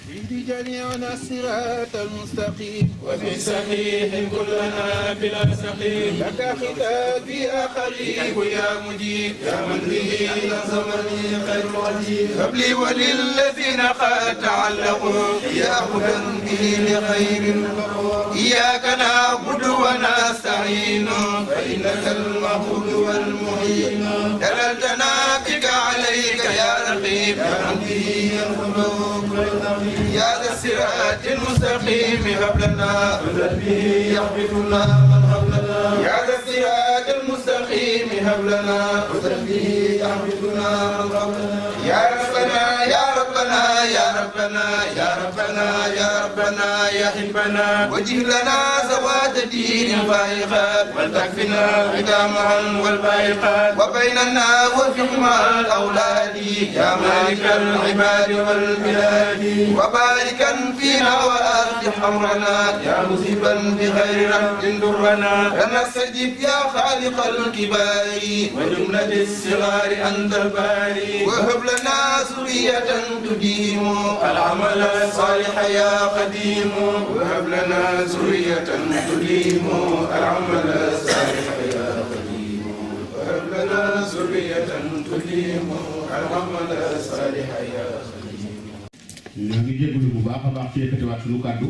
اهد جميعنا الصراط المستقيم وفي صحيح كلنا بلا سقيم لك خطابي يا خليل يا مجيب يا من به زمني خير العجيب هب لي وللذين قد تعلقوا يا هدى به لخير إياك نعبد ونستعين فإنك المعبود والمعين دللتنا بك عليك يا رقيب يا من به القلوب يا ذا الصراط المستقيم هب لنا به يحبطنا من قبلنا يا ذا الصراط المستقيم هب لنا به يحبطنا من قبلنا يا ربنا يا ربنا يا ربنا يا ربنا يا ربنا يا حبنا وجه لنا زوات دين فائقات ولتكفنا عدامها والبائقات وبيننا وفيهما الأولاد يا مالك العباد والبلاد وباركا فينا وأصلح أمرنا يا مصيبا بغير رد درنا فنستجب يا خالق الكبار وجملة الصغار أنت الباري وهب لنا ذرية تديم العمل الصالح يا قديم وهب لنا ذرية تديم العمل الصالح يا قديم وهب لنا ذرية تديم العمل الصالح يا ñoo ngi jégalu bu baax a baax ci yëkkatiwaat suñu kàddu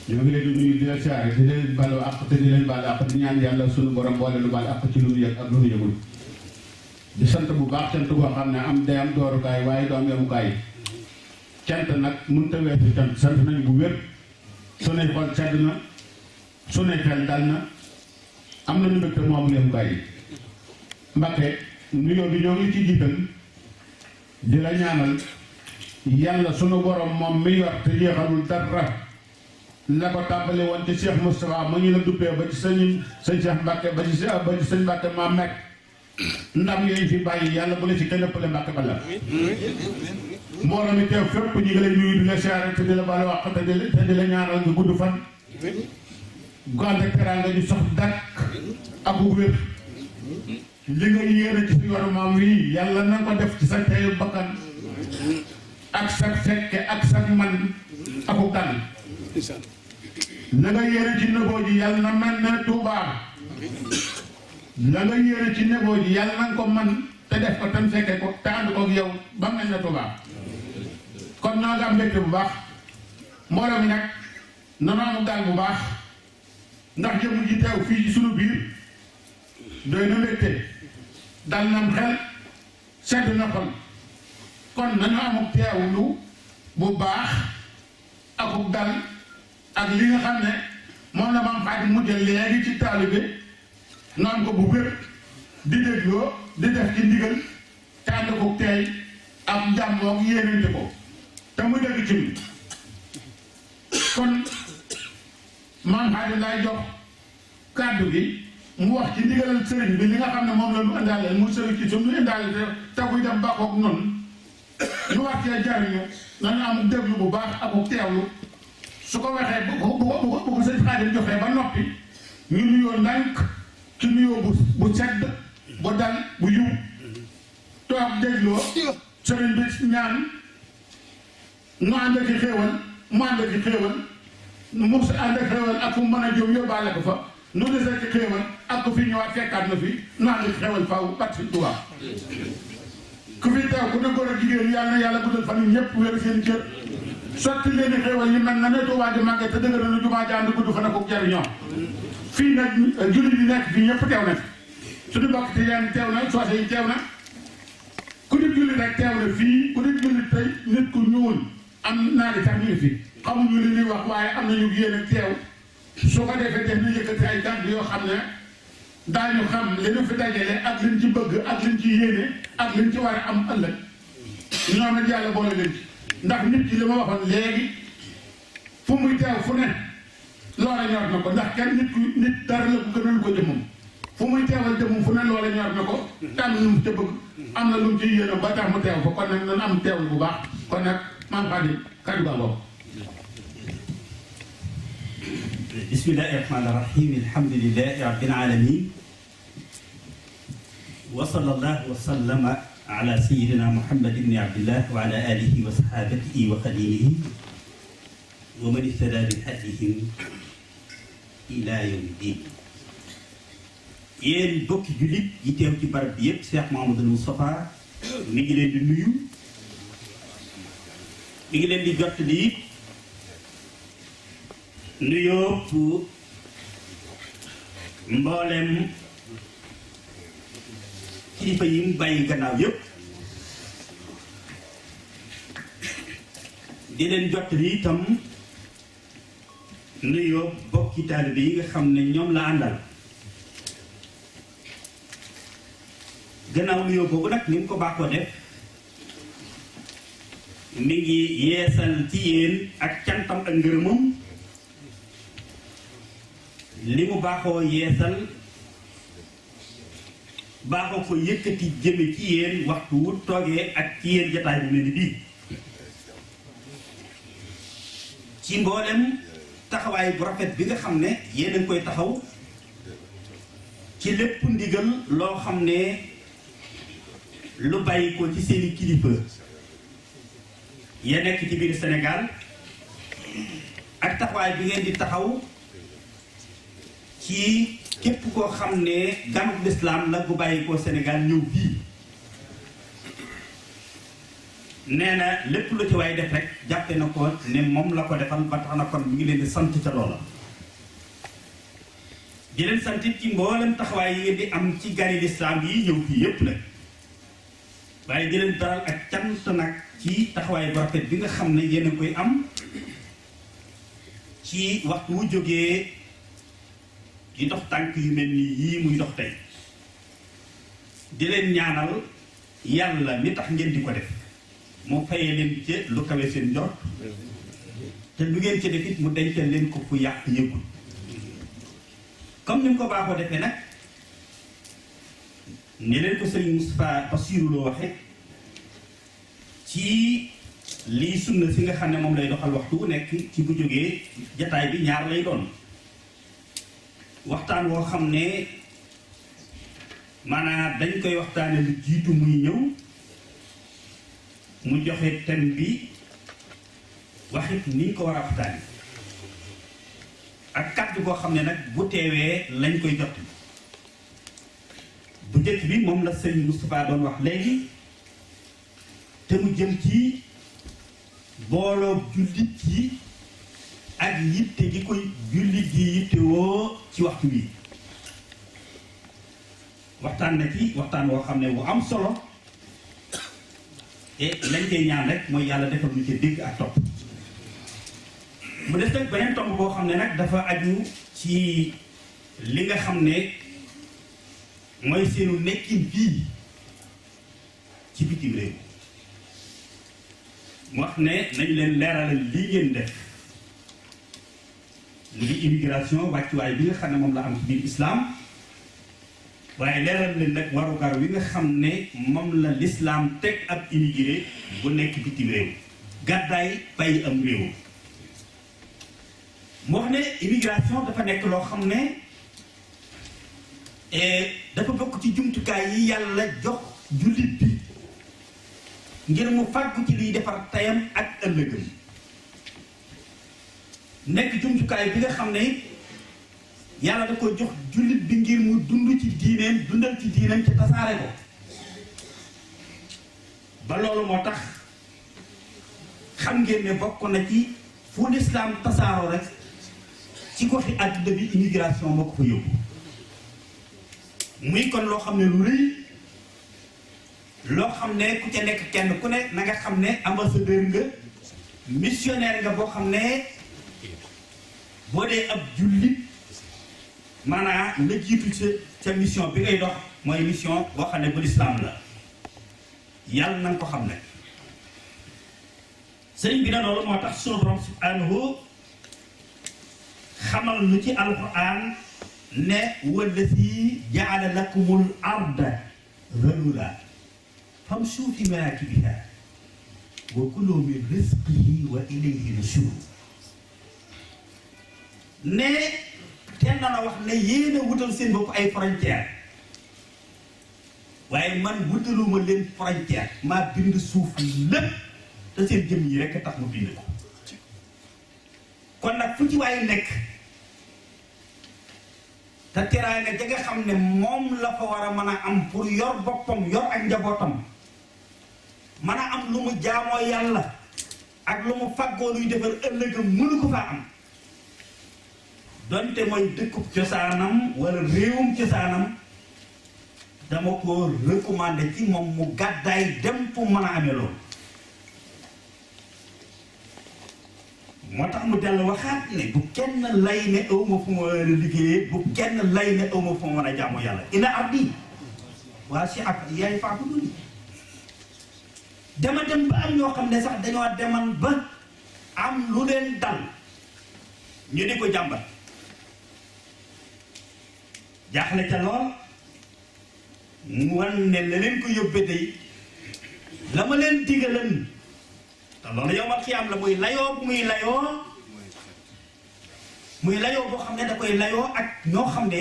ñoo ngi leen di nuyu di la siyaare di leen balu àq te di leen baal àq di ñaan yàlla suñu borom boole lu baal àq ci lu nu yëg ak lu nu yëgul di sant bu baax sant boo xam ne am day am doorukaay waaye doo am yemukaay cant nag mënut a weesu cant sant nañu bu wér sunuy xol sedd na sunuy xel dal na am nañu mbégte mu amul yemukaay yi Mbàkke nuyoo bi ñoo ngi ci jiital di la ñaanal yàlla sunu borom moom mi yor te jeexalul dara la ko tàmbale woon ci Cheikh Moustapha ma ñu la duppee ba ci sëñ Cheikh Mbacke ba ci sëñ Mbacke maa mekk ndam yooyu fi bàyyi yàlla bu la ci kenn ëppale Mbacke bala mbooloo mi teew fépp ñu ngi lay nuyu di la siyaare te di la baal wax te di la ñaanal nga gudd fan gànde teraanga ñu sox dakk ak wér li nga yéene ci si yoonu maam wi yàlla na ko def ci sa teyu bakkan ak sa fekke ak sa man aku dal la nga yéene ci neboo ji yàlla na mel ne Tuuba la nga yéene ci neboo ji yàlla na ko man te def ko tam fekke ko te ànd koog yow ba mel ne Tuuba kon ñoo nga am mbégte bu baax mbooloo mi nag nanu amu daal bu baax ndax jëmm ji teew fii ci sunu biir doy na mbégte dal nam xel sedd na xol kon nañu amuk teewlu bu baax akuk dal ak li nga xam ne moom la maam Xaadim mujjal léegi ci taalibe nu am ko bu wér di dégloo di def ci ndigal te ànd ko teey ak njàmmook yéenante ko te mu dégg ci kon maam Xaadim lay jox kàddu gi mu wax ci ndigalal sëriñ bi li nga xam ne moom la ñu indaale mu sëriñ ci suñu indaale te kuy dem bàkkook noonu ñu war cee jariñu nañu am déglu bu baax ak teewlu su ko waxee bu ko sëñ Xaadim joxee ba noppi ñu nuyoo ndànk ci nuyoo bu sedd bu dal bu yiw toog dégloo sëriñ bi ñaan nu ànd ak xéewal mu ànd ak xéewal mu ànd ak xéewal ak fu mu mën a jóg yóbbaale ko fa nu desee ci xéewal ak ku fi ñëwaat fekkaat na fi nu ànd ak xéewal faaw bat si Tuubaa ku fi teew ku ne góor ak jigéen yàlla na yàlla guddal fan yi ñëpp wér seen cër sotti leen i xéewal yi mel na ne Tuubaa di màgge te dëgg na jumaa jàng gudd fan ak jariñoo fii nag jullit yi nekk fii ñëpp teew na fi suñu bokk te yeen teew na soose yi teew na ku nit jullit rek teew na fii ku nit jullit tey nit ku ñuul am naa di tax ñu ngi fi xamuñu li ñuy wax waaye am nañu yéene teew su ko defee def ñu yëkkati ay kàddu yoo xam ne daañu xam li ñu fi dajale ak liñ ci bëgg ak liñ ci yéene ak liñ ci war a am ëllëg ñoom it yàlla boole leen ci ndax nit ki li ma waxoon léegi fu muy teew fu ne loola ñor na ko ndax kenn nit dara la ko gënal ko jëmmam fu muy teewal jëmmam fu ne loola ñor na ko te am na lu mu ca bëgg am na lu mu ci yéene ba tax mu teew ko kon nag nañ am teewul bu baax kon nag maam Xaadim kaddu baa boobu. bismillahi rahmaani rahim alhamdulillahi rabbil alamin wa sallallahu wa sallama ala sayyidina Muhammad ibn Abdillah wa ala alihi wa sahabatihi wa xadimihi wa man ihtada bi hadihim ila yawmi din. yéen bokki jullit yi teew ci barab bi yëpp Cheikh Mouhamadul Moustapha mi ngi leen di nuyu, mi ngi leen di jottali nuyoo pour mboolem kilifa yi mu bàyyi gannaaw yëpp, di leen jottali itam nuyoo bokki taalibe yi nga xam ne ñoom la àndal. gannaaw nuyoo boobu nag ni mu ko baaxoo def, mi ngi yeesal ci yéen ak cantam ak ngërëmam li mu baaxoo yeesal, baaxoo ko yëkkati jëme ci yéen waxtu wu toogee ak ci yéen jataay bu mel ni bii, ci mboolem taxawaay bu rafet bi nga xam ne yéen a ngi koy taxaw ci lépp ndigal loo xam ne lu bàyyi ko ci seeni kilifa ya nekk ci biir Sénégal, ak taxawaay bi ngeen di taxaw ci képp koo xam ne ganuk lislaam la bu bàyyi ko Sénégal ñëw fii. nee na lépp lu ci waay def rek jàppe na ko ne moom la ko defal, ba tax na kon mi ngi leen di sant ca loola. di leen sant ci mboolem taxawaay yi ngeen di am ci gani lislaam yi ñëw fii yépp nag, waaye di leen daral ak cant nag ci taxawaay bu rafet bi nga xam ne yéen a koy am ci waxtu wu jógee di dox tànk yu mel nii yii muy dox tey. di leen ñaanal yàlla mi tax ngeen di ko def mu fayee leen ci lu kawe seen njort, te lu ngeen ci def it mu dencal leen ko fu yàq yëgul. comme ni mu ko baaxoo defee nag ni leen ko sëriñ Moustapha Bassirou loo waxe ci lii sunna si nga xam ne moom lay doxal waxtu wu nekk ci bu jógee jataay bi ñaar lay doon. waxtaan woo xam ne maanaam dañ koy waxtaane lu jiitu muy ñëw, mu joxe thème bi waxit ni ñu ko war a waxtaane, ak kàddu boo xam ne nag bu teewee lañ koy jot. bu njëkk bi moom la sëñ Moustapha doon wax léegi, te mu jëm ci booloo jullit yi ak yitte gi koy jullit gi yitte woo ci waxtu bi. waxtaan na ci waxtaan woo xam ne bu am solo, et lañ koy ñaan rek mooy yàlla defal ñu ci dégg ak topp. mu des nag beneen tomb boo xam ne nag dafa aju ci li nga xam ne mooy seenu nekkin fii ci bitim réew. mu wax ne nañ leen leeralal lii ngeen def mu di immigration, wàccuwaay bi nga xam ne moom la am ci biir islam, waaye leeral leen nag warugar wi nga xam ne moom la l'islam teg ab immigré bu nekk bitim réew, gàddaay bàyyi am réew. mu wax ne immigration dafa nekk loo xam ne dafa bokk ci jumtukaay yi yàlla jox jullit bi ngir mu fàggu ci liy defar tayam ak ëllëgam. nekk jumtukaay bi nga xam ne yàlla da ko jox jullit bi ngir mu dund ci diineem, dundal ci diineem ci tasaare ko. ba loolu moo tax xam ngeen ne bokk na ci fu lislaam tasaaroo rek ci goxi àdduna bi immigration moo ko fa yóbbu. muy kon loo xam ne lu rëy, loo xam ne ku ca nekk kenn ku ne na nga xam ne ambassadeur nga, missionnaire nga boo xam ne boo dee ab jullit maanaam nga jiitu sa mission bi ngay dox mooy mission boo xam ne bu lislaam la. yàlla na nga ko xam ne sëriñ bi na loolu moo tax sunu borom subhanahu xamal lu ci alquran ne wallazi jaala lakumul arda zalula famshu fi manakibiha wa kulu min rizqihi wa ilayhi nushur. ne teel na la wax ne yéen a wutal seen bopp ay frontière waaye man wutaluma leen frontière maa bind suuf lépp te seen jëm yi rekk tax mu bind ko kon nag fu ci waaye nekk te teraanga ja nga xam ne moom la fa war a mën a am pour yor boppam yor ak njabootam mën a am lu mu jaamoo yàlla ak lu mu faggoo luy defar ëllëgam mënu ko faa am donte mooy dëkkub cosaanam wala réewum cosaanam dama ko recommandé ci moom mu gàddaay dem fu mën a amee loolu moo tax mu dellu waxaat ne bu kenn lay ne awma fu ma war a liggéeyee bu kenn lay ne awma fu ma mën a jaamu yàlla ina abdi waa si ab yaay faatu duni dama dem ba am ñoo xam ne sax dañoo deman ba am lu leen dal ñu di ko jàmbat jaaxle ca lool mu wan ne la leen ko yóbbee day la ma leen digalan te loolu yow ma xiyaam la muy layoo bu muy layoo boo xam ne da koy layoo ak ñoo xam ne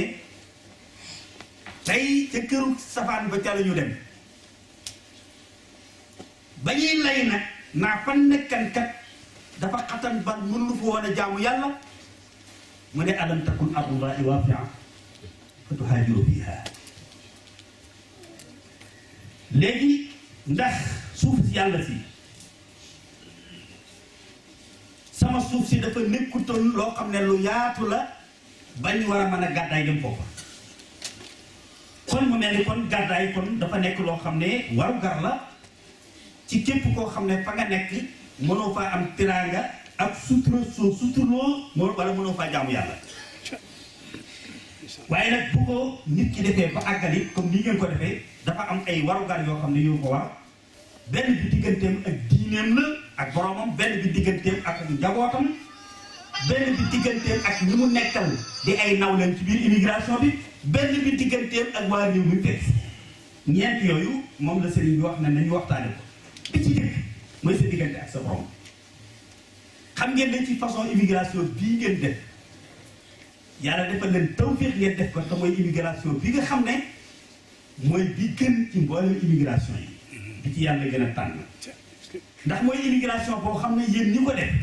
tey ca këru safaan ba ca la ñu dem ba ñuy lay nag naa fan nekkankat dafa xatan ban mënulu fa woon a jaamu yàlla mu ne alam takun ardullahi waasi'a fa tuhaajiru fiha léegi ndax suuf si yàlla si sama suuf si dafa nekkutoon loo xam ne lu yaatu la bañ war a mën a gàddaay dem foofa kon mu mel ni kon gàddaay kon dafa nekk loo xam ne waru gar la ci képp koo xam ne fa nga nekk mënoo faa am tiraanga ak sutura soo suturloo wala mënoo faa jaamu yàlla waaye nag bu ko nit ki defee ba àggali comme ni ngeen ko defee dafa am ay warugar yoo xam ne yoo ko war benn bi digganteem ak diineem la ak boromam benn bi digganteem ak njabootam benn bi digganteem ak ñi mu nekkal di ay nawleen ci biir immigration bi benn bi digganteem ak waa réew mi fekk ñeent yooyu moom la sëriñ bi wax ne nañu waxtaane ko bi ci dëkk mooy sa diggante ak sa borom xam ngeen ne ci façon immigration bii ngeen def yàlla defal leen tawfiq ngeen def ko te mooy immigration bi nga xam ne mooy bi gën ci mboolem immigration yi bi ci yàlla gën a tànn ndax mooy immigration boo xam ne yéen ñi ko def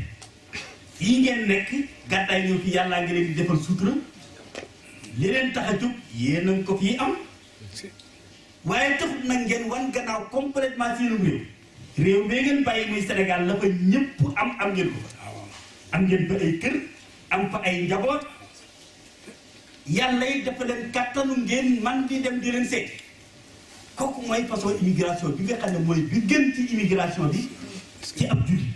yi ngeen nekk gàddaay ñëw fi yàllaa ngi leen di defal sutura li leen tax a jóg yéen a ko fii am waaye taxut nag ngeen wan gannaaw complètement ci réew mee ngeen bàyyi muy Sénégal la fa ñëpp am ngeen ko fa am ngeen fa ay kër am fa ay njaboot yàlla yi dafa leen kàttanu ngeen man di dem di leen seet kooku mooy façon immigration bi nga xam ne mooy bi gën ci immigration bi ci ab jullit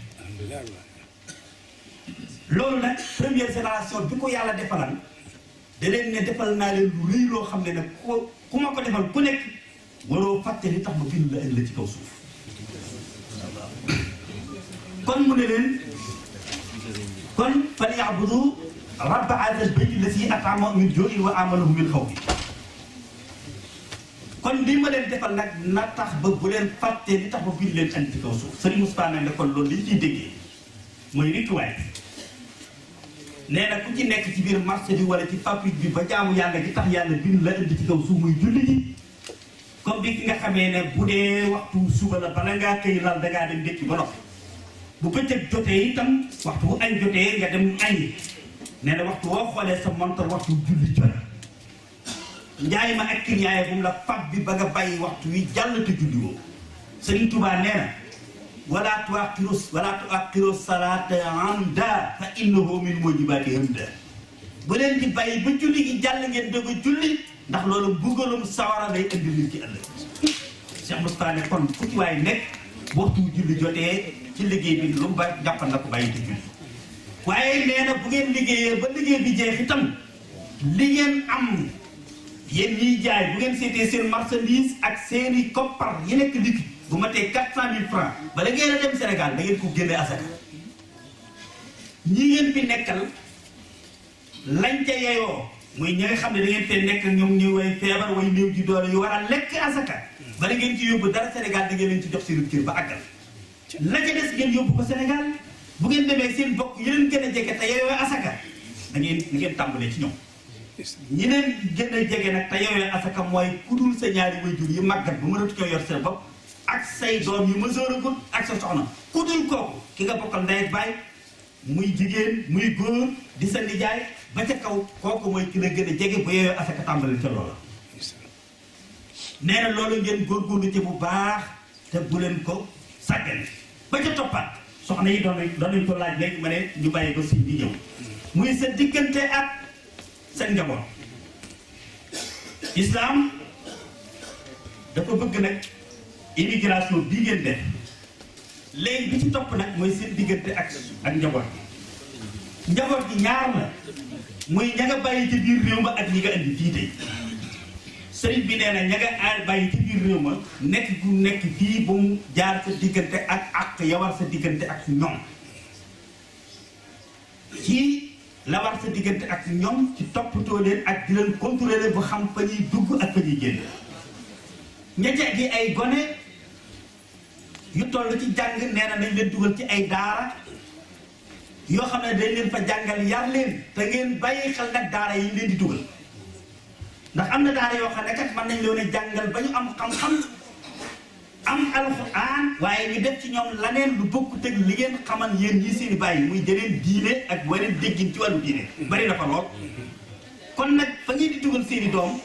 loolu nag première génération bi ko yàlla defalan da leen ne defal naa leen lu rëy loo xam ne nag ku ma ko defal ku nekk waroo fàtte li tax ma bind la ëllëg ci kaw suuf kon mu ne leen kon falyabudu rabba haazal bayti llazii at'amahum min juu'in wa aamanahum min xawf kon li ma leen defal nag na tax ba bu leen fàtte li tax ba bind leen andi ci kaw suuf Sëriñ Moustapha nag ne kon loolu li ñu ciy déggee mooy rituwaay nee na ku ci nekk ci biir marché bi wala ci fabrique bi ba jaamu yàlla gi tax yàlla bind la indi ci kaw suuf muy julli ji comme bi ki nga xamee ne bu dee waxtu suba la bala ngaa këy lal dangaa dem ndékki ba noppi bu bëccëg jotee itam waxtu bu añ jotee nga dem añi nee na waxtu woo xoolee sa montar waxtu julli jot njaay ma ak client bu mu la fab bi ba nga bàyyi waxtu wi jàll te julli woo Sëriñ Tuubaa nee na wala tuaxiru salaata amda fa innahu min mujibaati hamda bu leen di bàyyi ba julli gi jàll ngeen doog a julli ndax loolu mbugalum sawara lay indi nit ci ëllëg Cheikh Moustapha ne kon fu ci waay nekk waxtu julli jotee ci liggéey bi lu mu ba jàppal na ko bàyyi te julli waaye nee na bu ngeen liggéeyee ba liggéey bi jeex itam li ngeen am yéen ñiy jaay bu ngeen seetee seen marchandise ak seeni koppar yi nekk liquide bu ma tee 400 000 francs bala ngeen a dem Sénégal da ngeen ko génne asaka ñi ngeen fi nekkal lañ ca yeyoo muy ñi nga xam ne da ngeen fee nekk ñoom ñu way feebar way néew ji doole yu war a lekk asaka bala ngeen ci yóbbu dara Sénégal da ngeen leen ci jox seen kër ba àggal la ca des ngeen yóbbu ko Sénégal bu ngeen demee seen bokk yeneen gën a jege te yeyoo asaka da ngeen tàmbalee ci ñoom ñi leen gën a jege nag te yooyu asaka mooy ku dul sa ñaari waajur yi màggat bu mënatu ko yor seen bopp ak say doom yu mësooragul ak sa soxna ku dul kooku ki nga bokkal ndey ak baay muy jigéen muy góor di sa nijaay ba ca kaw kooku mooy ki la gën a jege ba yooyu asaka tàmbali ca loola. nee na loolu ngeen góorgóorlu ci bu baax te bu leen ko sàggane ba ca toppaat soxna yi doon nañ ko laaj léegi ma ne ñu bàyyi ba si di ñëw muy sa diggante ak seen njaboot. islam dafa bëgg nag immigration bii ngeen def léegi bi ci topp nag mooy seen diggante ak njaboot gi njaboot gi ñaar la muy ña nga bàyyi ci biir réew ma ak ñi nga indi fii tey sëriñ bi nee na ña nga bàyyi ci biir réew ma nekk gu nekk fii ba mu jaar sa diggante ak yawar sa diggante ak ñoom ci la war sa diggante ak ñoom ci toppatoo leen ak di leen contrôler leen ba xam fa ñuy dugg ak fa ñuy génn ñette gi ay gone yu toll ci jàng nee na nañ leen dugal ci ay daara yoo xam ne dañ leen fa jàngal yar leen te ngeen bàyyi xel nag daara yi leen di dugal ndax am na daara yoo xam ne kat mën nañ leen a jàngal ba ñu am xam-xam am alxuraan waaye ñu def ci ñoom laneen lu bokkut ak li ngeen xaman yéen ñii seeni bàyyi muy jeneen diine ak weneen déggin ci wàllu diine bari na fa lool kon nag fa ngeen di dugal seeni doom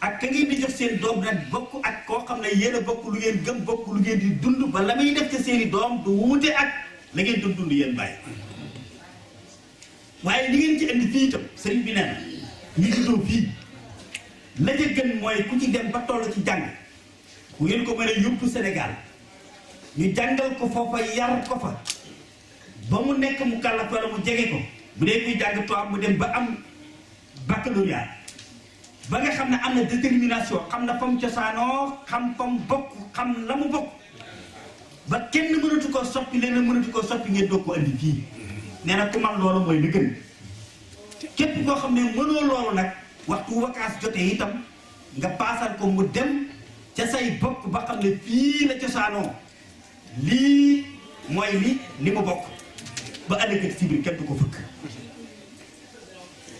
ak ka ngeen di jox seen doom nag bokk ak koo xam ne yéen a bokk lu ngeen gëm bokk lu ngeen di dund ba la muy def ci seeni doom du wuute ak la ngeen doon dund yéen bàyyi waaye li ngeen ci indi fii itam sëriñ bi nee na ñi juddoo fii la ca gën mooy ku ci dem ba toll ci jàng bu ngeen ko mën a yóbbu Sénégal ñu jàngal ko foofa yar ko fa ba mu nekk mu kàllaf wala mu jege ko bu dee kuy jàng tubaab mu dem ba am baccalauréat ba nga xam ne am na détermination xam na fa mu cosaanoo xam fa mu bokk xam la mu bokk ba kenn mënatu koo soppi leen mënatu koo soppi ngeen doog ko andi fii nee na ku man loolu mooy li gën képp koo xam ne mënoo loolu nag waxtu vacances jotee itam nga paasal ko mu dem ca say bokk ba xam ne fii la cosaanoo lii mooy li mu bokk ba ëllëg ci biir kenn du ko fëkk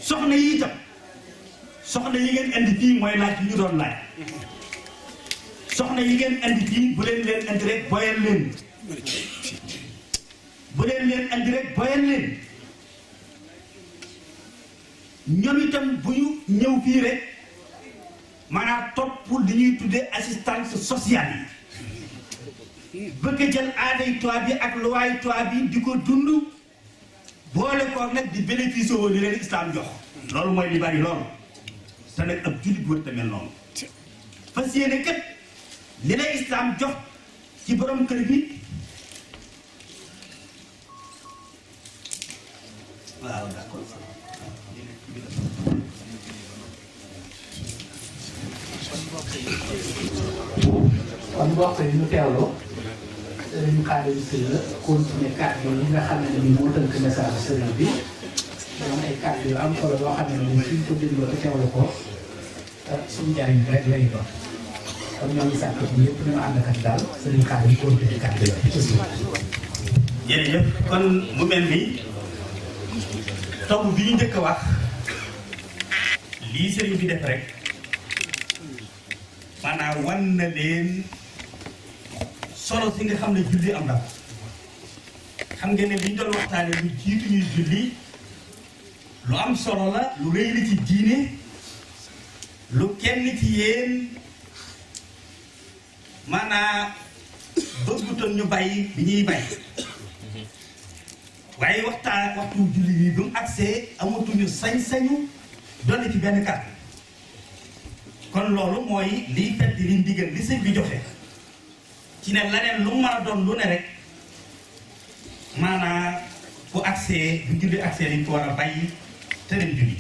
soxna yi itam soxna yi ngeen andi fii mooy laaj li ñu doon laaj soxna yi ngeen andi fii bu leen andi rek boyal leen bu leen andi rek boyal leen ñoom itam bu ñu ñëw fii rek maanaam topp li ñuy tuddee assistance sociale yi bëgg a jël aaday tubaab bi ak luwaay tubaab bi di ko dund boole ko nag di bénéficier woo li leen islam jox loolu mooy li bari loolu te nag ab jullit wër te mel noonu fas yéene kat li la islam jox ci borom kër bi waaw d'accord kon mbokk yi ñu teewloo sëriñ Xaadim Sylla continuer kàddu yi nga xam ne ni moo tënk message sëriñ bi doon ay kàddu yu am solo yoo xam ne ni suñ ko dégloo te teewlu ko suñu njariñ rek lay doon kon ñoo ngi sàkk ci ñëpp ñu ànd ak daal sëriñ Xaadim continuer kàddu yi. jërëjëf kon mu mel ni tomb bi ñu njëkk a wax lii sëriñ bi def rek maanaam wan na leen solo si nga xam ne julli am na xam ngeen ne li ñu doon waxtaane lu jiitu ñuy julli lu am solo la lu rëy li ci diine lu kenn ci yéen maanaam bëggutoon ñu bàyyi bi ñuy bàyyi waaye waxtu julli yi bi mu agsee amatuñu sañ-sañu dolli ci benn kàddu kon loolu mooy liy fedd li ndigal li sëñ bi joxe ci ne leneen lu mën a doon lu ne rek maanaam bu agsee bu julli agsee dañ ko war a bàyyi te dem julli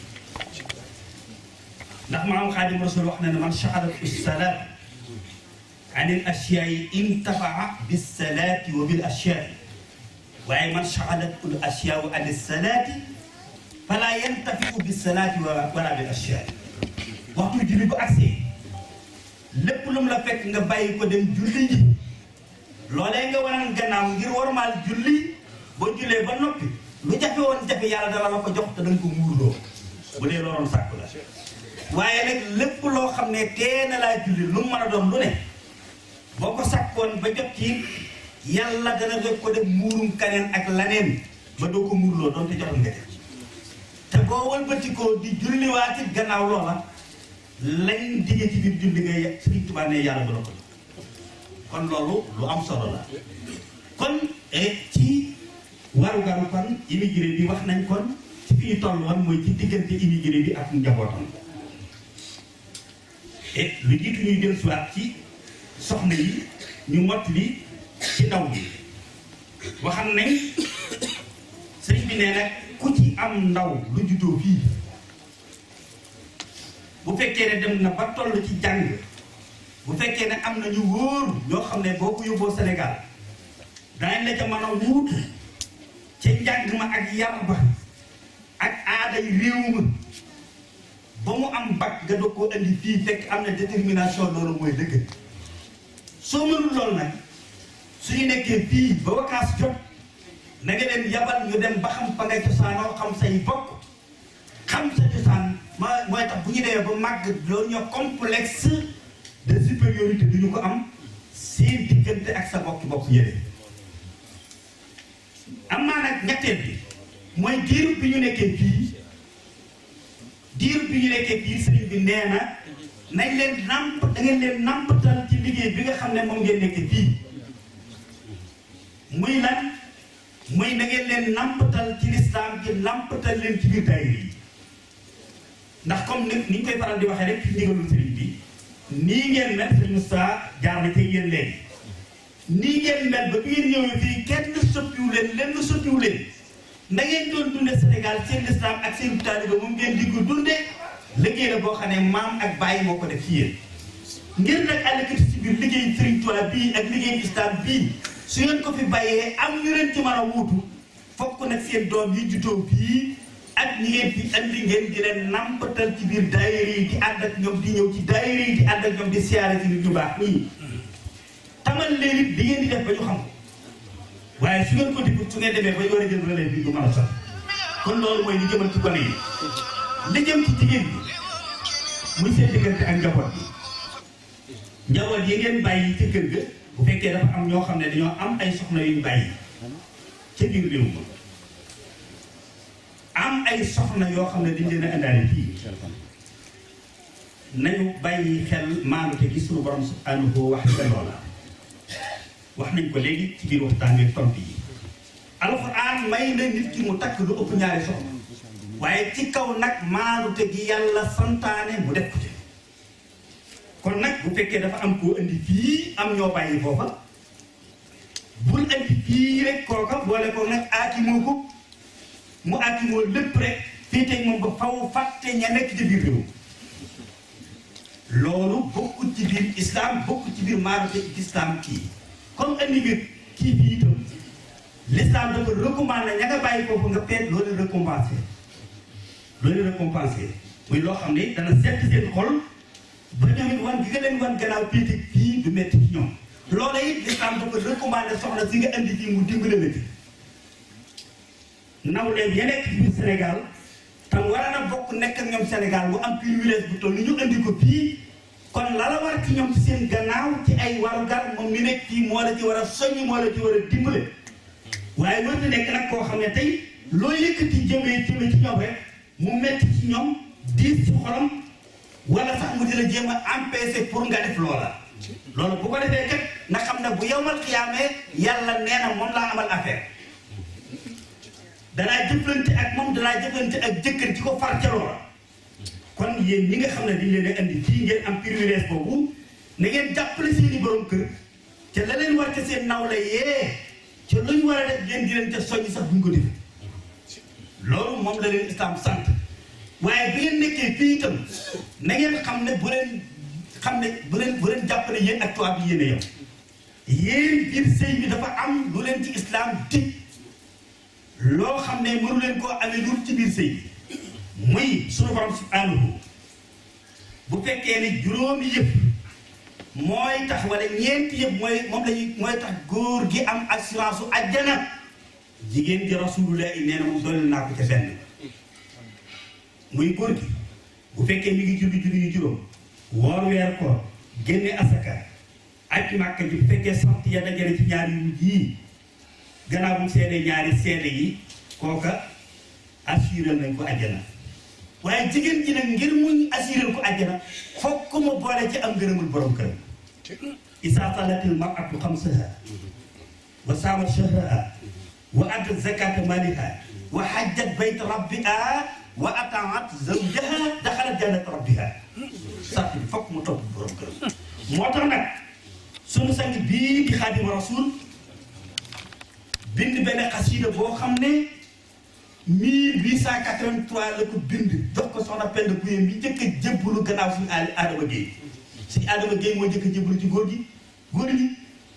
ndax maam Xaadim Rasul wax na ne man sha'alat as-salaat an al-ashya'i intafaa bis-salaati wa bil-ashyaa'i waaye man sha'alat al-ashyaa'u an as-salaati falaa yantafi'u bis-salaati wala bil-ashyaa'i waxtu julli bu agsee lépp lu mu la fekk nga bàyyi ko dem julli ji loolee nga waral gannaaw ngir warmaal julli boo jullee ba noppi lu jafe woon jafe yàlla dala la ko jox te danga ko muurloo bu dee looloon sàkku la waaye nag lépp loo xam ne tee na laa julli lu mu mën a doon lu ne boo ko sàkkoon ba jot ci yàlla dana def ko def muurum kaneen ak laneen ba doo ko muurloo doon te jotoon nga te boo wëlbatikoo di julliwaati gannaaw loola lañ digge ci biir julli nga Sëriñ Tuubaa ne yàlla bu la ko kon loolu lu am solo la kon ci warugaru kon immigré bi wax nañ kon ci fi ñu toll woon mooy ci diggante immigré bi ak njabootam lu jiitu ñuy del siwaat ci soxna yi ñu mott li ci ndaw bi waxam nañ sëriñ bi nee nag ku ci am ndaw lu juddoo fii bu fekkee ne dem na ba toll ci jàng bu fekkee ne am na ñu wóor ñoo xam ne boo ko yóbboo Sénégal daañ la ca mën a wuutu ca njàng ma ak yar ba ak aaday réew ma ba mu am bac nga doog koo indi fii fekk am na détermination loolu mooy dëgg soo mënul lool nag suñu nekkee fii ba vacances jot na nga leen yabal ñu dem ba xam fa ngay cosaanoo xam say bokk xam sa cosaan mooy tax bu ñu demee ba màgg loolu ñoo complexe de supériorité du ñu ko am seen diggante ak sa bokki bopp yële am naa nag ñetteel bi mooy diirub bi ñu nekkee fii sëriñ bi nee na nañ leen namp da ngeen leen nampatal ci liggéey bi nga xam ne moom ngeen nekkee fii muy lan muy na ngeen leen nampatal ci lislaam ji nampatal leen ci biir daayira yi ndax comme ni ñu koy faral di waxee rek ci ndigalul sëriñ bi nii ngeen mel sëriñ Moussa jaar na ci yéen léegi nii ngeen mel ba bi ngeen ñëwee fii kenn soppiwu leen lenn soppiwu leen na ngeen doon dunde Sénégal seen lislaam ak seen taaliba moom ngeen di ko dunde liggéey la boo xam ne maam ak bàyyi moo ko def ci yéen ngir nag àllkati ci biir liggéey Sëriñ Tuubaa bii ak liggéey islam bii su ngeen ko fi bàyyee am ñu leen ci mën a wuutu fokk nag seen doom yi juddoo fii ak ñi ngeen fi andi ngeen di leen nampatal ci biir daayira yi di ànd ak ñoom di ñëw ci daayira yi di ànd ak ñoom di siyaare ci nit ñu baax nii tamal leen it di ngeen di def ba ñu xam ko waaye su ngeen ko defut su ngeen demee ba ñu war a jël relève bi du mën a sot kon loolu mooy li jëmal ci gone yi li jëm ci jigéen bi muy seen diggante ak njaboot bi njaboot yi ngeen bàyyi ci kër ga bu fekkee dafa am ñoo xam ne dañoo am ay soxna yu ñu bàyyi ca biir réew ma am ay soxna yoo xam ne dañ leen a indaale fii nañu bàyyi xel maanute gi suñu borom subhanahu wax ca loola wax nañ ko léegi ci biir waxtaan bi tontu yi alxuraan may na nit ki mu takk lu ëpp ñaari soxna waaye ci kaw nag maanute gi yàlla santaane mu def ko ci kon nag bu fekkee dafa am koo indi fii am ñoo bàyyi foofa bul indi fii rek kooka boole ko nag aakimoo ko mu aakimoo lépp rek fii tey moom ba faw fàtte ña nekk ci biir réew loolu bokkut ci biir islam bokkut ci biir maanute islam kii comme indi nga kii bi itam l'islam dafa recommandé ña nga bàyyi foofu nga peet loolu récompensé muy loo xam ne dana seet seen xol ba ñoom it wan gi nga leen wan gannaaw piiti fii du metti ci ñoom loola it l'islam dafa recommandé soxna si nga indi fii mu dimbale la ci nawleen ya nekk ci biir Sénégal tam war na bokk nekk ak ñoom Sénégal bu am privilège bu toll ni ñu indi ko fii kon la la war ci ñoom ci seen gannaaw ci ay warugar moom mi nekk fii moo la ci war a soññ moo la ci war a dimbale waaye warta nekk nag koo xam ne tey loo yëkkati jëmee ci ñoom rek mu metti ci ñoom diis ci xolam wala sax mu dina jéem a empêcher pour nga def loola bu ko defee kat na xam ne bu yowmal xiyaamee yàlla nee na moom laa amal affaire danaa jëflante ak moom danaa jëflante ak jëkkër ci ko far ca loola kon yéen ñi nga xam ne dañ leen a indi fii ngeen am privilège boobu na ngeen jàppale seeni borom kër ca la leen war ca seen nawle yee ca lu ñu war a def ngeen di leen ca soññ sax buñ ko defee loolu moom la leen islam sant waaye bi ngeen nekkee fii itam na ngeen xam ne bu leen jàpp ne yéen ak tubaab bi yéen a yem yéen biir sëy bi dafa am lu leen ci islam dig loo xam ne mënu leen koo amee lu ci biir sëy bi muy sunu borom subhanahu bu fekkee ne juróomi yëpp mooy tax wala ñeenti yëpp mooy tax góor gi am assurance su àjjana jigéen ji rasulullah nee na moom dooleel naa ko ca benn muy góor gi bu fekkee mi ngi julli yu juróom woor weer koor génne asaka aj Màkka ji bu fekkee sant ya dajale ci ñaari yu yii gannaaw bu seede ñaari seede yi kooka assuré nañ ko àjjana waaye jigéen ji nag ngir muñ assuré ko àjjana fokk mu boole ci am ngërëmul borom këram isaa salatil mar'atu xamsaha wa saamat shahraha wa atat zakata maliha wa hajjat bayt rabbiha wa ataat zawjaha daxalat jannata rabbiha sax bi fokk mu topp borom këram moo tax nag sunu sang bii di Xaadimu Rasuul bind benn xasida boo xam ne 1883 la ko bind jox ko soxna Penda Gueye mi njëkk a jébbalu gannaaw suñu Adama Gueye suñu Adama Gueye moo njëkk a jébbalu ci góor ñi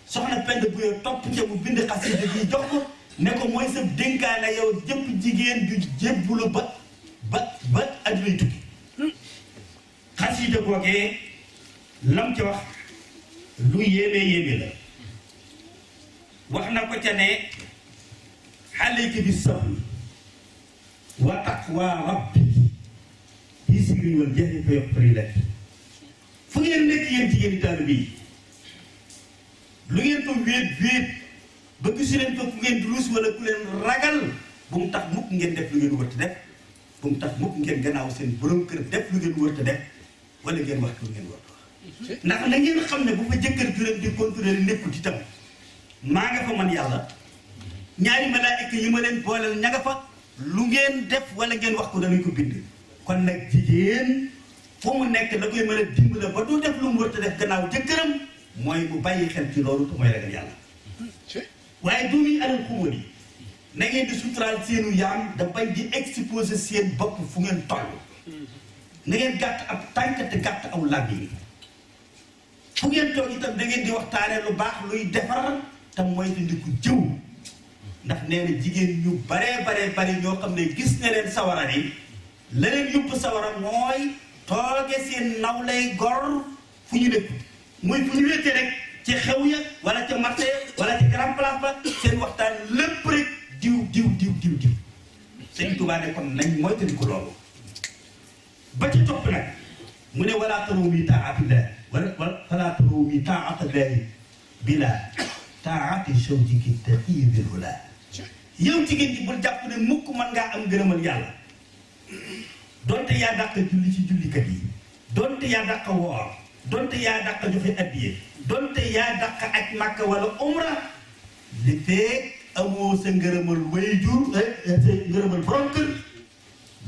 soxna Penda Gueye topp ca mu bind xasida bi jox ko ne ko mooy sa dénkaane yow jëpp jigéen ju jébbalu ba addunay tukki xasida googee lam ci wax lu yéeme la wax na ko ca ne alayka bi sabri wa taqwa rabbi fi sirri wal jahri fa yoxfari lak fu ngeen nekk yéen jigéen taalibe bi lu ngeen ko wéet ba gisu leen ko ku ngeen ruus wala ku leen ragal bu mu tax mukk ngeen def lu ngeen wërta def bu mu tax mukk ngeen gannaaw seen borom kër def lu ngeen wërta def wala ngeen wax lu ngeen wërta wax ndax na ngeen xam ne bu fa jëkkër ju leen di contrôler nekkul itam maa nga fa man yàlla ñaari malaayika yi ma leen booleel ña nga fa lu ngeen def wala ngeen wax ko danañ ko bind kon nag jigéen fu mu nekk la koy mën a dimbale ba du def lu mu wërta def gannaaw jëkkëram mooy mu bàyyi xel ci loolu te mooy ragal yàlla waaye du muy alal xumóor yi na ngeen di suturaal seenu yaam da bañ di exposer seen bopp fu ngeen toll na ngeen gàtt ab tànk te gàtt aw làmmiñ fu ngeen toog itam da ngeen di waxtaanee lu baax luy defar te mooy di ko jëw ndax nee na jigéen ñu bare ñoo xam ne gis na leen sawara ni la leen yóbbu sawara mooy tooge seen nawlay gor fu ñu nekk muy fu ñu wéete rek ci xew ya wala ca marché wala ca grand place ba seen waxtaan lépp rek diw Sëñ Tuubaa ne kon nañ moytandi ko loolu ba ci topp nag mu ne wala taruumi taa'atillah wala taruumi taa'atillahi bila taa'ati zawjiki ta'iidul wala yow jigéen ji bul jàpp ne mukk mën ngaa am gërëmal yàlla donte yaa dàq julli ci jullikat yi donte yaa dàq woor donte yaa dàq joxe addiye donte yaa dàq aj Makka wala umra li feeg amoo sa ngërëmal waajur sa ngërëmal borom kër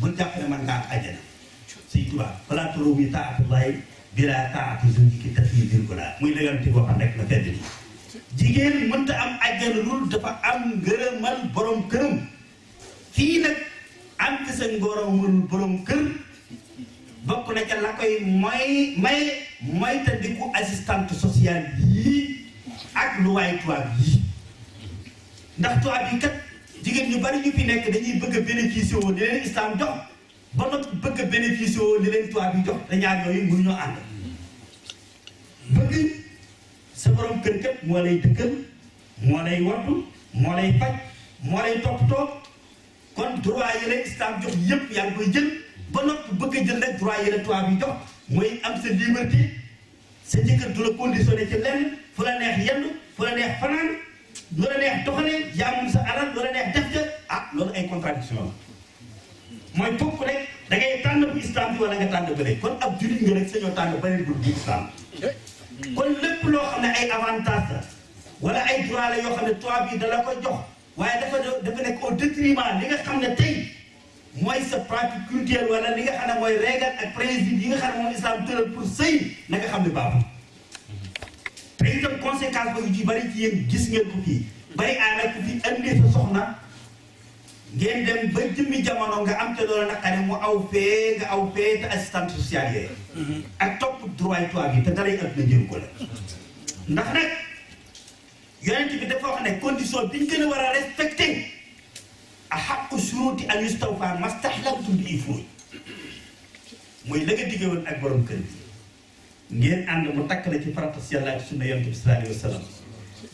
bul jàpp ne mën ngaa am àjjana Sëñ Tuubaa falaa taruumi taa'atallahi bilaa taa'ati zawjiki ta'iidul wala muy légalante boo xam rek la fedd nii jigéen mënta am àjjana loolu dafa am ngërëmal borom këram fii nag am fi sa ngërëmal borom kër bokk na ca la koy mooy te di ko assistante sociale yii ak lu waay tubaab yii ndax tubaab yi kat jigéen ñu bari ñu fi nekk dañuy bëgg a bénéficier woo li leen islam jox ba noppi bëgg a bénéficier woo li leen tubaab yi jox te ñaar yooyu mënuñoo ànd bëgg sa borom kër kat moo lay dëkkal moo lay wattu moo lay faj moo lay toppatoo kon droit yi leen islam jox yëpp yaa ngi koy jël ba noppi bëgg a jël nag droit yi la tubaab yi jox mooy am sa liberté sa jëkkër du la conditionné ci lenn fu la neex yendu fu la neex fanaan lu la neex doxalee yaa moom sa alal lu la neex def ca loolu ay contradiction la mooy fokk rek da ngay tànn bu islam bi wala nga tànn bële kon ab jullit nga rek sañoo tànn beneen bu islam kon lépp loo xam ne ay avantage la wala ay droit la yoo xam ne tubaab yi da la ko jox waaye dafa nekk au détriment li nga xam ne tey mooy sa pratique culturelle wala li nga xam ne mooy règle ak principe yi nga xam ne moom islam tëral pour sëy na nga xam ne baaxul te itam conséquence ba yu ci bari ci yéen gis ngeen ko fii bari aana ko fii andi sa soxna ngeen dem ba jëmmi jamono nga am te loolu naqare mu aw fee nga aw fee te assistante sociale yee ak topp droit tubaab yi te dara yi at na jëru ko la ndax nag yonent bi dafa wax ne condition bi ñu gën a war a respecté ahaqqu shuruuti an yustawfaa mastahlaltum bihi furuuj mooy la nga digge woon ak borom kër bi ngeen ànd mu takk la ci farata si yàlla ak sunna yonent bi sallallahu alayhi wa sallam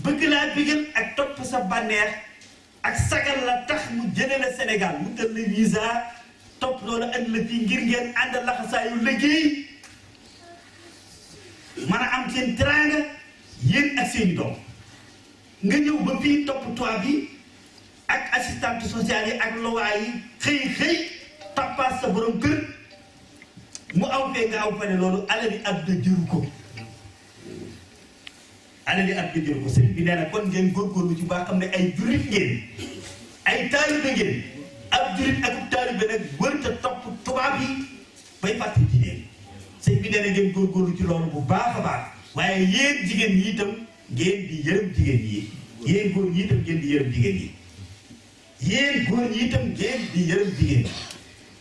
bëgg laa bigal ak topp sa bànneex ak sagal la tax mu jëlee la Sénégal mu tël la visa topp loolu andi la fii ngir ngeen ànd laxasaayu liggéey mën a am seen teraanga yéen ak seeni doom nga ñëw ba fii topp tubaab bi ak assistante sociale yi ak lowaa yi xëy tappaas sa borom kër mu aw fee nga aw fane loolu alali àdduna jëru ko alali àdduna jëru ko sëriñ bi nee na kon ngeen góorgóorlu ci baa xam ne ay jullit ngeen ay taalibe ngeen ab jullit ak taalibe nag wërta topp tubaab yi bay fàtte jigéen sëriñ bi nee na ngeen góorgóorlu ci loolu bu baax a baax waaye yéen jigéen ñi itam ngeen di yërëm jigéen ñi yéen góor ñi itam ngeen di yërëm jigéen ñi yéen góor ñi itam ngeen di yërëm jigéen ñi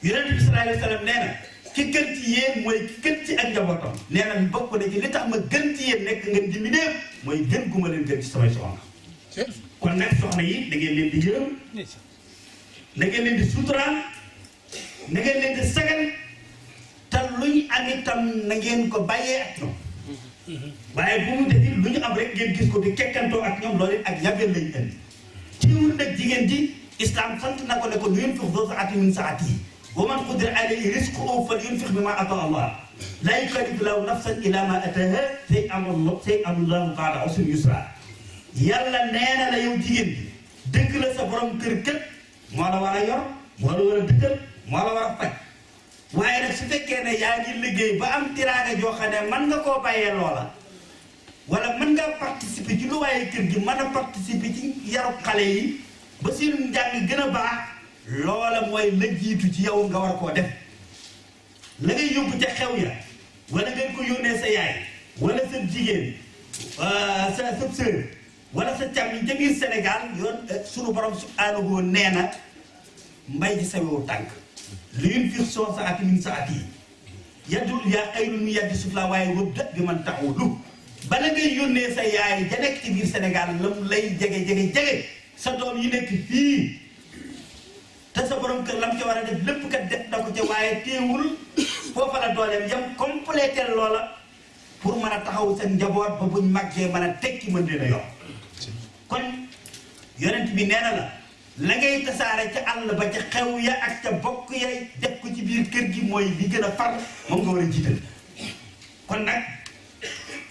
Yonent bi sallallahu alayhi wa sallam nee na ki gën ci yéen mooy ki gën ci ak njabootam nee na bokk na ci li tax ma gën ci yéen nekk ngeen di mi néew mooy gën gu ma leen gën ci samay soxna kon nag soxna yi da ngeen leen di yërëm na ngeen leen di suturaal na ngeen leen di sagal te lu ñu am itam na ngeen ko bàyyee ak ñoom waaye bu mu defi lu ñu am rek ngeen gis ko di kekkantoo ak ñoom loolu ak yabeel lañ indi ciwul nag jigéen ji islam sant na ko ne ko nu yunfiq zu sa'atin min sa'atihi wa man qudira alayhi rizquhu falyunfiq mimma ataahu Allah la yukallifu Allahu nafsan illa ma ataaha sayaj'alu Allahu ba'da usrin yusra yàlla nee na la yow jigéen bi dëgg la sa borom kër kët moo la war a yor moo la war a dëkkal moo la war a faj waaye nag su fekkee ne yaa ngi liggéey ba am tiraanga joo xam ne mën nga koo bàyyee loola wala mën nga participer ci lu waaye kër gi mën a participer ci yarub xale yi ba seen njàng gën a baax loola mooy la jiitu ci yow nga war koo def la ngay yóbbu ca xew ya wala ngeen ko yónnee sa yaay wala sa jigéen sa sœur wala sa càmmiñ ca biir Sénégal yoon sunu borom subhaanahu nee na mbay ji sawewu tànk li yunfiq zu sa'atin min sa'atihi yadul yaa xayrun min yaddi suflaa waaye wabda bi man ta'ulu bala ngay yónnee sa yaay ja nekk ci biir Sénégal lam lay jege sa doom yi nekk fii te sa borom kër lam ca war a def lépp kat def na ko ca waaye teewul foofa la dooleem yam complété loola pour mën a taxaw seen njaboot ba buñ màggee mën a tekki mën leen a yor kon yonent bi nee na la ngay tasaare ca àll ba ca xew ya ak ca bokk ya def ko ci biir kër gi mooy li gën a far moom nga war a jiital kon nag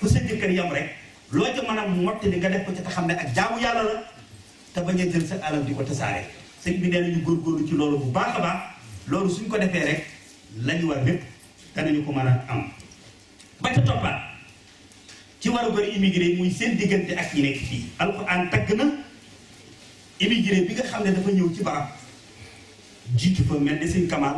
fu sa jëkkër yam rek loo ca mën a mottali nga def ko ca te xam ne ak jaamu yàlla la te bañ a jël sa alal di ko tasaare sëñ bi nee nañu góorgóorlu ci loolu bu baax a baax loolu suñ ko defee rek lañu war lépp danañu ko mën a am ba ca toppaat ci war a bëri immigré muy seen diggante ak ñi nekk fii alxuraan tagg na immigré bi nga xam ne dafa ñëw ci barab jiitu fa mel ne sëñ Kamal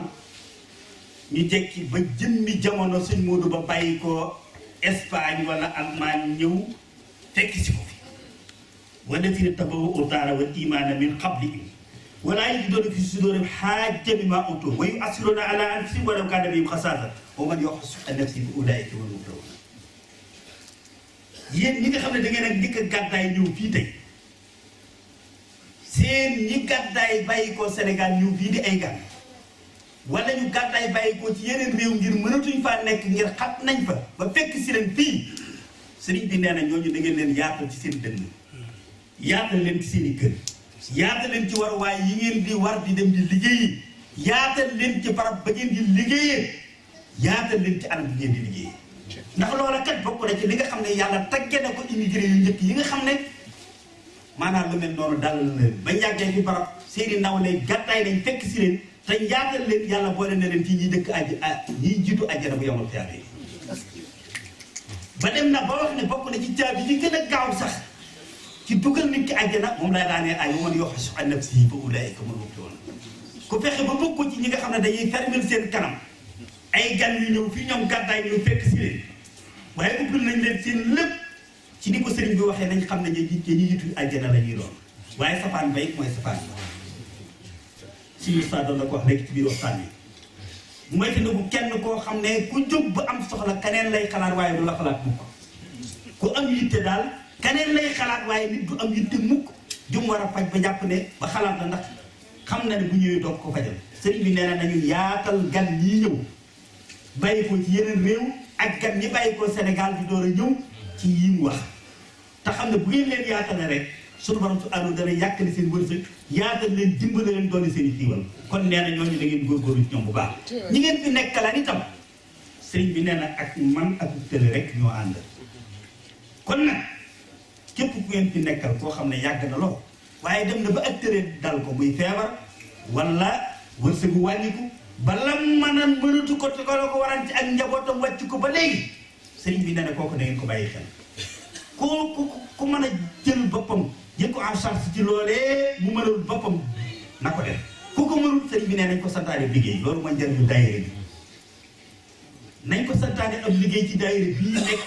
ñu jekki ba jëmmi jamono sëñ Modou ba bàyyi ko Espagne wala Allemagne ñëw fekk si ko fi wallazina tabawwa'u ad-daara wal iimaana min qablihim wa laa yajiduuna fii suduurihim haajatan mimmaa uutuu wa yu'athiruuna alaa anfusihim wa law kaana bihim khasaasa wa man yuuqa shuhha nafsihi fa ulaa'ika humul muflihuun yéen ñi nga xam ne da ngeen a njëkk a gàddaay ñëw fii tey seen ñi gàddaay bàyyi ko Sénégal ñëw fii di ay gan wala ñu gàddaay bàyyi ko ci yeneen réew ngir mënatuñ faa nekk ngir xat nañ fa ba fekk si leen fii sëriñ bi nee na ñooñu da ngeen leen yaatal ci seen dënn yaatal leen ci seen i kër yaatal leen ci waruwaay yi ngeen di war di dem di liggéeyi yaatal leen ci barab ba ngeen di liggéeyee yaatal leen ci anam bi ngeen di liggéeyee ndax loola kat bokk na ci li nga xam ne yàlla tagge na ko immigré yu njëkk yi nga xam ne maanaam lu mel noonu dal na leen ba yàggee fi barab seeni nawle gàttaay nañ fekk si leen te yaatal leen yàlla boole na leen ci ñi dëkk ñiy jiitu àjjana bu yomal xiyaama ba dem na ba wax ne bokk na ci caabi yi gën a gaaw sax ci dugal nit ki àjjana moom lay daanee ay man yuuqa shuhha nafsihi fa ulaa'ika humul muflihuun ku fexe ba bokk ci ñi nga xam ne dañuy fermel seen kanam ay gan yu ñëw fii ñoom gàddaay ñu fekk si leen waaye ubbil nañ leen seen lépp ci ni ko sëriñ bi waxee nañ xam ne ñi jiitu àjjana la ñuy doon waaye safaan bay mooy safaan bi suñu saa doon la ko wax léegi ci biir waxtaan bi mooy te ne bu kenn koo xam ne ku jóg ba am soxla keneen lay xalaat waaye du la xalaat mukk ku am yitte daal keneen lay xalaat waaye nit du am yitte mukk jum war a faj ba jàpp ne ba xalaat la ndax xam na ne bu ñëwee doog ko fajal sëriñ bi nee na nañu yaatal gan ñii ñëw bàyyi ko ci yeneen réew ak gan ñi bàyyi ko Sénégal di door a ñëw ci yi mu wax te xam ne bu ngeen leen yaatale rek sunu borom su àndu dana yàkkali seen wërsëg yaatal leen dimbale leen doole seen i xiiwal kon nee na ñooñu da ngeen góorgóorlu ci ñoom bu baax ñi ngeen fi nekkalaan itam sëriñ bi nee na ak man ak tële rek ñoo ànd kon nag képp ku ngeen fi nekkal koo xam ne yàgg na lool waaye dem na ba ak tële dal ko muy feebar wala wërsëgu wàññiku bala mënatu ko te ko waran ci ak njabootam wàcc ko ba léegi sëriñ bi nee na kooku da ngeen ko bàyyi xel ku mën a jël boppam jël ko en charge ci loolee mu mënul boppam na ko def ku ko mënul sëriñ bi nee nañ ko santaane liggéey loolu mooy njëriñu daayira bi nañ ko santaane ab liggéey ci daayira bii nekk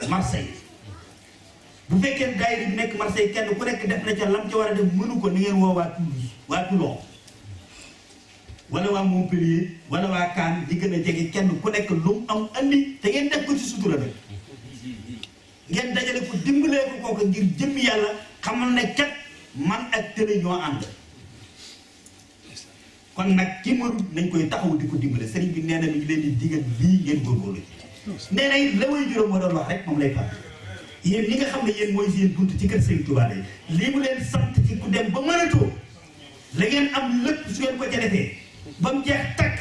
Marseille bu fekkee daayira bi nekk Marseille kenn ku nekk def na ca lam ca war a def mënu ko ni ngeen woo waa Toulouse waa Toulon wala waa Montpellier wala waa Cannes di gën a jege kenn ku nekk lu mu am andi te ngeen def ko ci sutura nag ngeen dajale ko dimbalee ko kooku ngir jëmmi yàlla xamal ne kat man ak tële ñoo ànd kon nag ki mënut nañ koy taxaw di ko dimbale sëriñ bi nee na mi ngi leen di digal lii ngeen góorgóorlu ci nee na it la way juróom moo doon wax rek moom lay fàtt yéen ñi nga xam ne yéen mooy seen bunt ci kër Sëriñ Tuubaa yi lii mu leen sant ci ku dem ba mënatoo la ngeen am lépp su ngeen ko ca defee ba mu jeex takk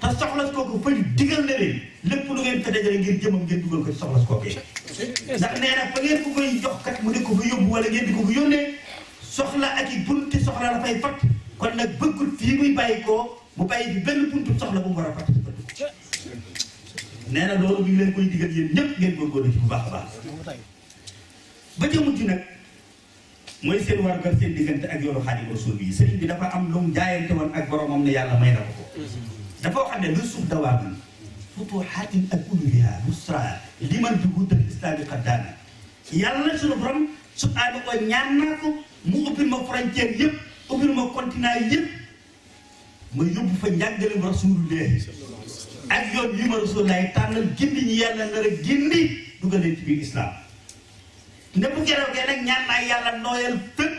te soxlas kooku fa digal na leen lépp lu ngeen fa dajale ngir jëmam ngeen dugal ko ci soxlas kooku ndax nee na fa ngeen ko koy jox kat mu di ko fa yóbbu wala ngeen di ko fa yónnee soxla ak i bunti soxla la fay fat kon nag bëggul fii muy bàyyi koo mu bàyyi bi benn buntu soxla bu mu war a fat nee na loolu mi ngi leen koy digal yéen ñëpp ngeen góorgóorlu ci bu baax a baax ba ca mujj nag mooy seen wargar seen diggante ak yoonu Xaadimu Rasuul bi sëriñ bi dafa am lu mu jaayante woon ak boromam ne yàlla may na ko dafa wax ne lu suuf dawaabul futuhaatin ak uluhiya busra liman bi wutal islami xaddaana yàlla suñu borom subhaanahu wa ñaan naa ko mu ubbil ma frontière yëpp ubbil ma continent yëpp ma yóbbu fa njàngale Rasulullah ak yoon yi ma Rasulullah tànnal gindi ñi yàlla nar a gindi dugal leen ci biir islam ne bu keroogee nag ñaan naa yàlla nooyal fépp